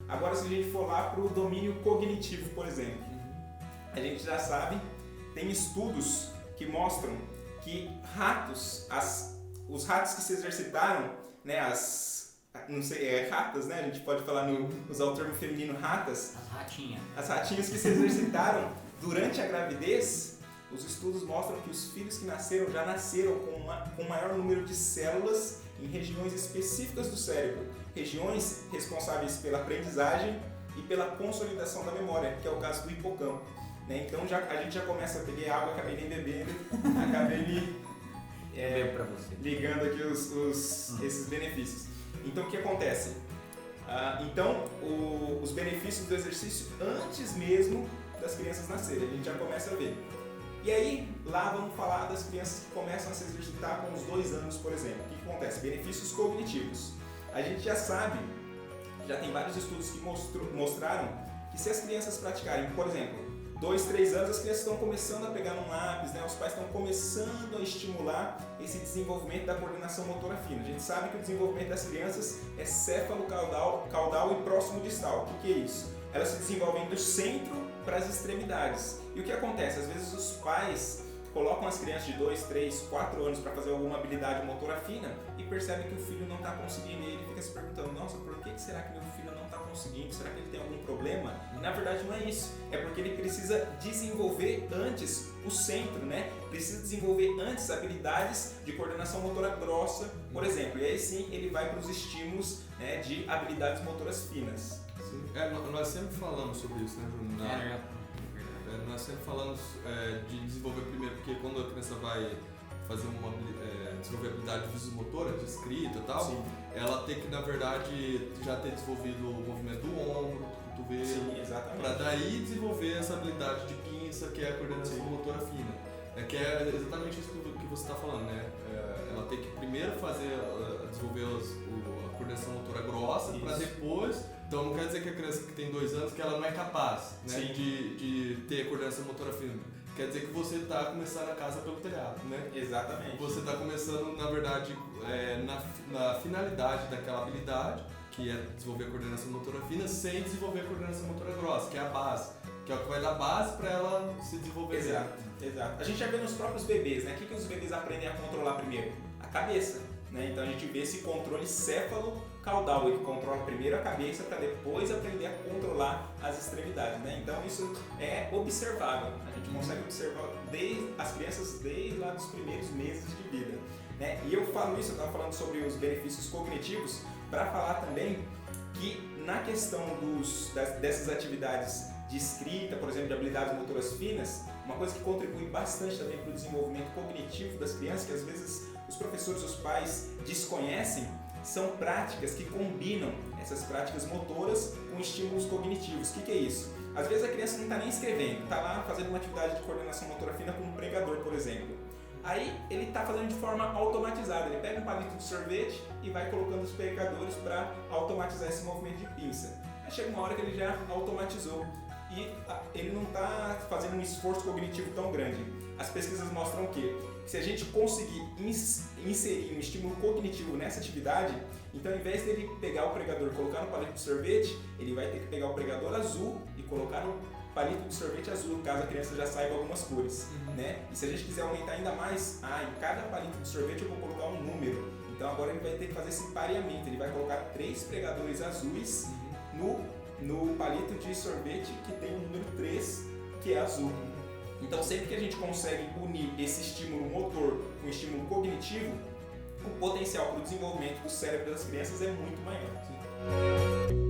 Agora, se a gente for lá para o domínio cognitivo, por exemplo, a gente já sabe, tem estudos que mostram que os ratos que se exercitaram, né, ratas, né, a gente pode falar usar o termo feminino ratas. As ratinhas que se exercitaram durante a gravidez, os estudos mostram que os filhos que nasceram já nasceram com um maior número de células em regiões específicas do cérebro, regiões responsáveis pela aprendizagem e pela consolidação da memória, que é o caso do hipocampo. Né? Então a gente já começa a pegar água, acabei nem bebendo, acabei ligando aqui esses benefícios. Então o que acontece? Os benefícios do exercício antes mesmo das crianças nascerem, a gente já começa a ver. E aí, lá vamos falar das crianças que começam a se exercitar com os 2 anos, por exemplo. O que acontece? Benefícios cognitivos. A gente já sabe, já tem vários estudos que mostraram que se as crianças praticarem, por exemplo, 2, 3 anos, as crianças estão começando a pegar num lápis, né? Os pais estão começando a estimular esse desenvolvimento da coordenação motora fina. A gente sabe que o desenvolvimento das crianças é céfalo-caudal e próximo-distal. O que é isso? Elas se desenvolvem do centro para as extremidades. E o que acontece? Às vezes os pais colocam as crianças de 2, 3, 4 anos para fazer alguma habilidade motora fina e percebem que o filho não está conseguindo e ele fica se perguntando, nossa, por que será que meu filho não está conseguindo? Será que ele tem algum problema? E na verdade não é isso, é porque ele precisa desenvolver antes o centro, né? Precisa desenvolver antes habilidades de coordenação motora grossa, por exemplo, e aí sim ele vai para os estímulos, né, de habilidades motoras finas. Sim. Nós sempre falamos sobre isso, né, Bruno? Nós sempre falamos de desenvolver primeiro, porque quando a criança vai fazer desenvolver habilidade visomotora, de escrita e tal, sim, ela tem que, na verdade, já ter desenvolvido o movimento do ombro, do cotovelo, para daí desenvolver essa habilidade de pinça, que é a coordenação motora fina, que é exatamente isso que você está falando, né? Ela tem que primeiro desenvolver a coordenação motora grossa, para depois. Então não quer dizer que a criança que tem 2 anos que ela não é capaz, né, de ter a coordenação motora fina. Quer dizer que você está começando a casa pelo telhado, né? Exatamente. Você está começando, na verdade, na finalidade daquela habilidade, que é desenvolver a coordenação motora fina, sem desenvolver a coordenação motora grossa, que é a base, que é o que vai dar base para ela se desenvolver. Exato. A gente já vê nos próprios bebês, né? O que os bebês aprendem a controlar primeiro? A cabeça. Né? Então a gente vê esse controle céfalo-caudal, ele controla primeiro a cabeça para depois aprender a controlar as extremidades. Né? Então isso é observável, a gente consegue observar as crianças desde lá dos primeiros meses de vida. Né? E eu falo isso, eu estava falando sobre os benefícios cognitivos, para falar também que na questão dessas atividades de escrita, por exemplo, de habilidades motoras finas, uma coisa que contribui bastante também para o desenvolvimento cognitivo das crianças, que às vezes os professores, os pais desconhecem, são práticas que combinam essas práticas motoras com estímulos cognitivos. O que é isso? Às vezes a criança não está nem escrevendo, está lá fazendo uma atividade de coordenação motora fina com um pregador, por exemplo. Aí ele está fazendo de forma automatizada, ele pega um palito de sorvete e vai colocando os pregadores para automatizar esse movimento de pinça. Aí chega uma hora que ele já automatizou e ele não está fazendo um esforço cognitivo tão grande. As pesquisas mostram que se a gente conseguir inserir um estímulo cognitivo nessa atividade, então ao invés dele pegar o pregador e colocar no palito de sorvete, ele vai ter que pegar o pregador azul e colocar no palito de sorvete azul, caso a criança já saiba algumas cores. Né? E se a gente quiser aumentar ainda mais, em cada palito de sorvete eu vou colocar um número. Então agora ele vai ter que fazer esse pareamento, ele vai colocar 3 pregadores azuis no palito de sorvete que tem o número 3, que é azul. Então sempre que a gente consegue unir esse estímulo motor com o estímulo cognitivo, o potencial para o desenvolvimento do cérebro das crianças é muito maior.